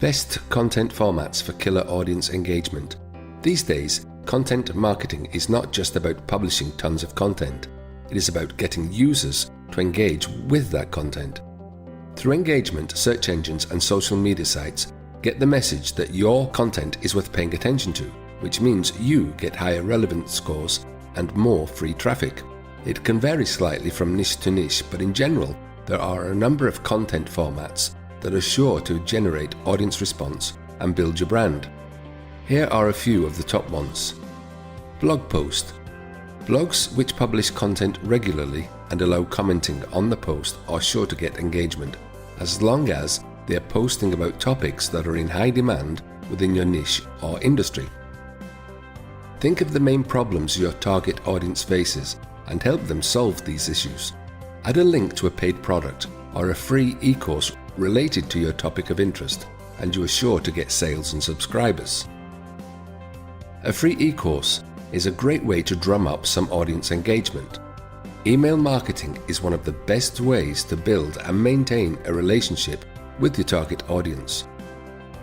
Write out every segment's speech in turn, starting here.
Best content formats for killer audience engagement. These days, content marketing is not just about publishing tons of content. It is about getting users to engage with that content. Through engagement, search engines and social media sites get the message that your content is worth paying attention to, which means you get higher relevance scores and more free traffic. It can vary slightly from niche to niche, but in general, there are a number of content formats that are sure to generate audience response and build your brand. Here are a few of the top ones. Blog post. Blogs which publish content regularly and allow commenting on the post are sure to get engagement, as long as they are posting about topics that are in high demand within your niche or industry. Think of the main problems your target audience faces and help them solve these issues. Add a link to a paid product or a free e-course related to your topic of interest, and you are sure to get sales and subscribers. A free e-course is a great way to drum up some audience engagement. Email marketing is one of the best ways to build and maintain a relationship with your target audience.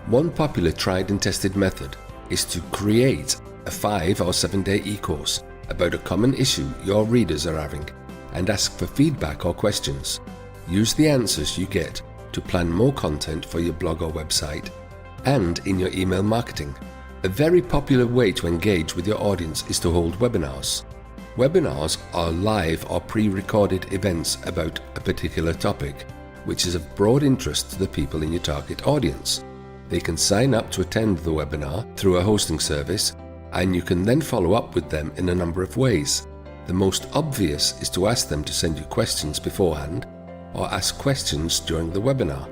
One popular tried and tested method is to create a 5 or 7 day e-course about a common issue your readers are having and ask for feedback or questions. Use the answers you get to plan more content for your blog or website and in your email marketing. A very popular way to engage with your audience is to hold webinars. Webinars are live or pre-recorded events about a particular topic, which is of broad interest to the people in your target audience. They can sign up to attend the webinar through a hosting service, and you can then follow up with them in a number of ways. The most obvious is to ask them to send you questions beforehand or ask questions during the webinar.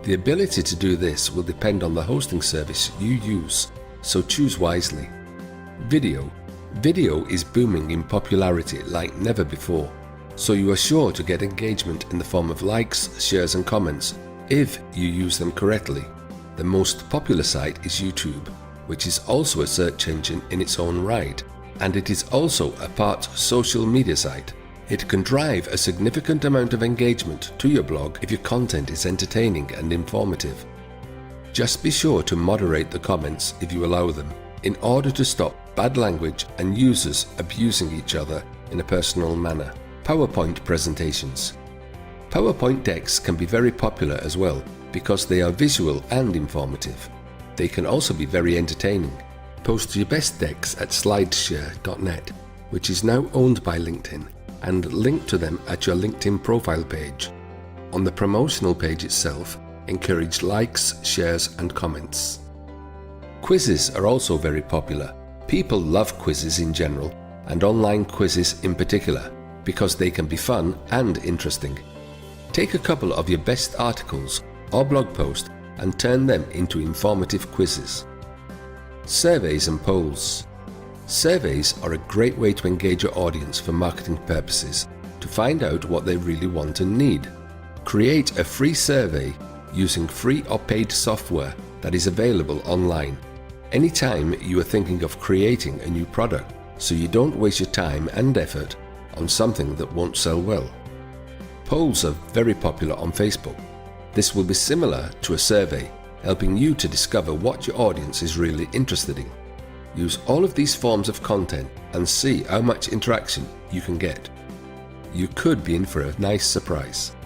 The ability to do this will depend on the hosting service you use, so choose wisely. Video. Video is booming in popularity like never before, so you are sure to get engagement in the form of likes, shares and comments if you use them correctly. The most popular site is YouTube, which is also a search engine in its own right, and it is also a part social media site. It can drive a significant amount of engagement to your blog if your content is entertaining and informative. Just be sure to moderate the comments if you allow them, in order to stop bad language and users abusing each other in a personal manner. PowerPoint presentations. PowerPoint decks can be very popular as well because they are visual and informative. They can also be very entertaining. Post your best decks at slideshare.net, which is now owned by LinkedIn, and link to them at your LinkedIn profile page. On the promotional page itself, encourage likes, shares and comments. Quizzes are also very popular. People love quizzes in general, and online quizzes in particular, because they can be fun and interesting. Take a couple of your best articles or blog posts and turn them into informative quizzes. Surveys and polls. Surveys are a great way to engage your audience for marketing purposes, to find out what they really want and need. Create a free survey using free or paid software that is available online anytime you are thinking of creating a new product, so you don't waste your time and effort on something that won't sell well. Polls are very popular on Facebook. This will be similar to a survey, helping you to discover what your audience is really interested in. Use all of these forms of content and see how much interaction you can get. You could be in for a nice surprise.